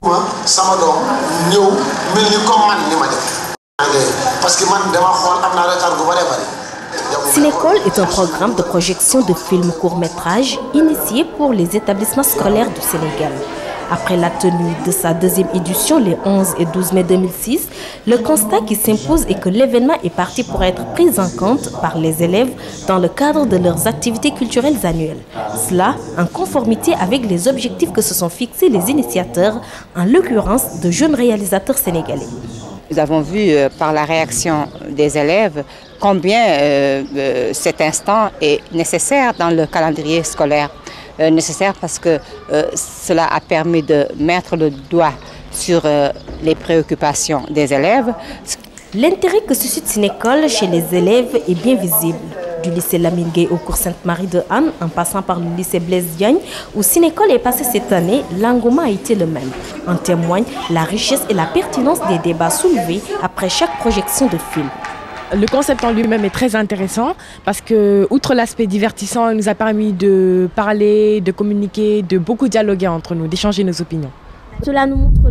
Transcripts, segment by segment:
sama doom ñëw mel ni comme man ni ma def parce que man dama xool am naa retard bu bari bari. Cinécole est un programme de projection de films courts-métrages initié pour les établissements scolaires du Sénégal. Après la tenue de sa deuxième édition les 11 et 12 mai 2006, le constat qui s'impose est que l'événement est parti pour être pris en compte par les élèves dans le cadre de leurs activités culturelles annuelles. Cela en conformité avec les objectifs que se sont fixés les initiateurs, en l'occurrence de jeunes réalisateurs sénégalais. Nous avons vu par la réaction des élèves combien cet instant est nécessaire dans le calendrier scolaire. Nécessaire parce que cela a permis de mettre le doigt sur les préoccupations des élèves. L'intérêt que suscite Cinécole chez les élèves est bien visible. Du lycée Lamine Gueye au cours Sainte-Marie de Anne, en passant par le lycée Blaise Diagne, où Cinécole est passé cette année, l'engouement a été le même. En témoigne la richesse et la pertinence des débats soulevés après chaque projection de film. Le concept en lui-même est très intéressant parce que, outre l'aspect divertissant, il nous a permis de parler, de communiquer, de beaucoup dialoguer entre nous, d'échanger nos opinions. Cela nous montre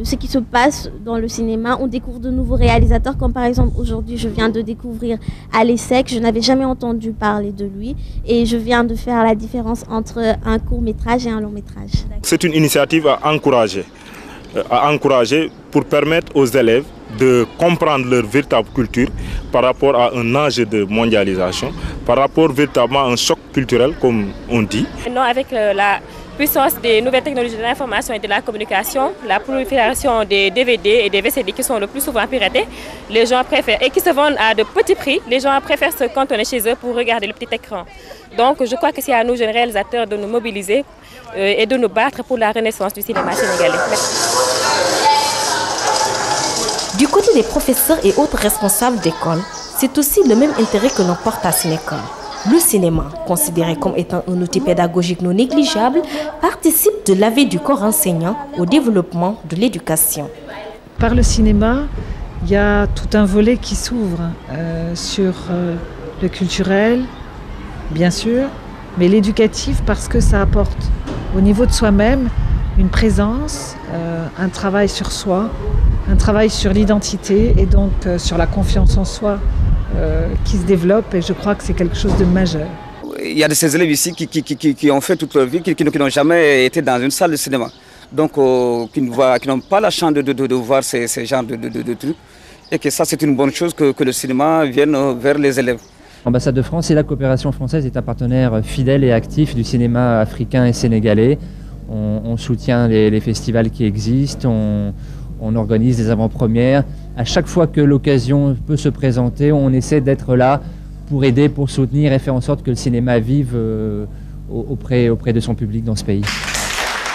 ce qui se passe dans le cinéma. On découvre de nouveaux réalisateurs, comme par exemple aujourd'hui je viens de découvrir Alessec. Je n'avais jamais entendu parler de lui et je viens de faire la différence entre un court-métrage et un long-métrage. C'est une initiative à encourager pour permettre aux élèves de comprendre leur véritable culture par rapport à un enjeu de mondialisation, par rapport véritablement à un choc culturel, comme on dit. Non, avec la puissance des nouvelles technologies de l'information et de la communication, la prolifération des DVD et des VCD qui sont le plus souvent piratés, les gens préfèrent, et qui se vendent à de petits prix, les gens préfèrent se cantonner chez eux pour regarder le petit écran. Donc je crois que c'est à nous, jeunes réalisateurs, de nous mobiliser et de nous battre pour la renaissance du cinéma sénégalais. Du côté des professeurs et autres responsables d'école, c'est aussi le même intérêt que l'on porte à Cinécole. Le cinéma, considéré comme étant un outil pédagogique non négligeable, participe de la vie du corps enseignant au développement de l'éducation. Par le cinéma, il y a tout un volet qui s'ouvre sur le culturel, bien sûr, mais l'éducatif parce que ça apporte au niveau de soi-même une présence, un travail sur soi, un travail sur l'identité et donc sur la confiance en soi qui se développe, et je crois que c'est quelque chose de majeur. Il y a de ces élèves ici qui ont fait toute leur vie, qui n'ont jamais été dans une salle de cinéma, donc qui n'ont pas la chance de voir ces genres de trucs, et que ça c'est une bonne chose que le cinéma vienne vers les élèves. L'ambassade de France et la coopération française est un partenaire fidèle et actif du cinéma africain et sénégalais. On soutient les festivals qui existent, on organise des avant-premières. À chaque fois que l'occasion peut se présenter, on essaie d'être là pour aider, pour soutenir et faire en sorte que le cinéma vive auprès de son public dans ce pays.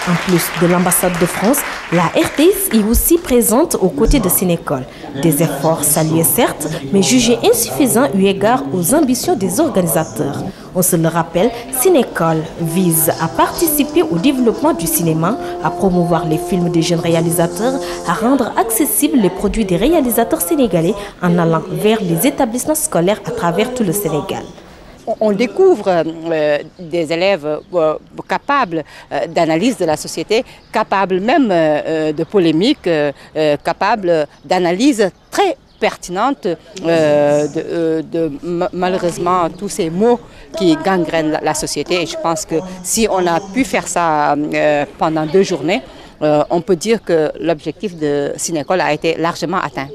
En plus de l'ambassade de France, la RTS est aussi présente aux côtés de Cinécole. Des efforts salués certes, mais jugés insuffisants eu égard aux ambitions des organisateurs. On se le rappelle, Cinécole vise à participer au développement du cinéma, à promouvoir les films des jeunes réalisateurs, à rendre accessibles les produits des réalisateurs sénégalais en allant vers les établissements scolaires à travers tout le Sénégal. On découvre des élèves capables d'analyse de la société, capables même de polémique, capables d'analyse très pertinente de malheureusement tous ces mots qui gangrènent la société. Et je pense que si on a pu faire ça pendant 2 journées, on peut dire que l'objectif de Cinécole a été largement atteint.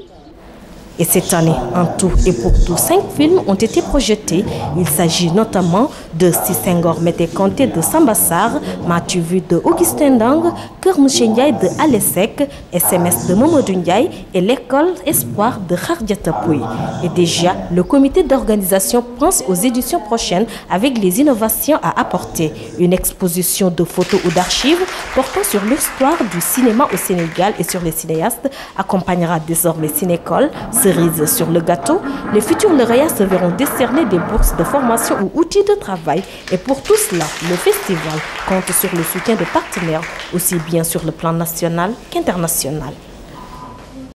Et cette année, en tout et pour tout, 5 films ont été projetés. Il s'agit notamment de Si Senghor m'était compté de Samba Sarr, M'as-tu vu de Augustin Ndang, Keur Monsieur Ndiaye de Alessec, SMS de Mamadou Ndiaye et L'école Espoir de Khadjata Pouye. Et déjà, le comité d'organisation pense aux éditions prochaines avec les innovations à apporter. Une exposition de photos ou d'archives portant sur l'histoire du cinéma au Sénégal et sur les cinéastes accompagnera désormais Cinécole. Cerise sur le gâteau, les futurs lauréats se verront décerner des bourses de formation ou outils de travail. Et pour tout cela, le festival compte sur le soutien de partenaires, aussi bien sur le plan national qu'international.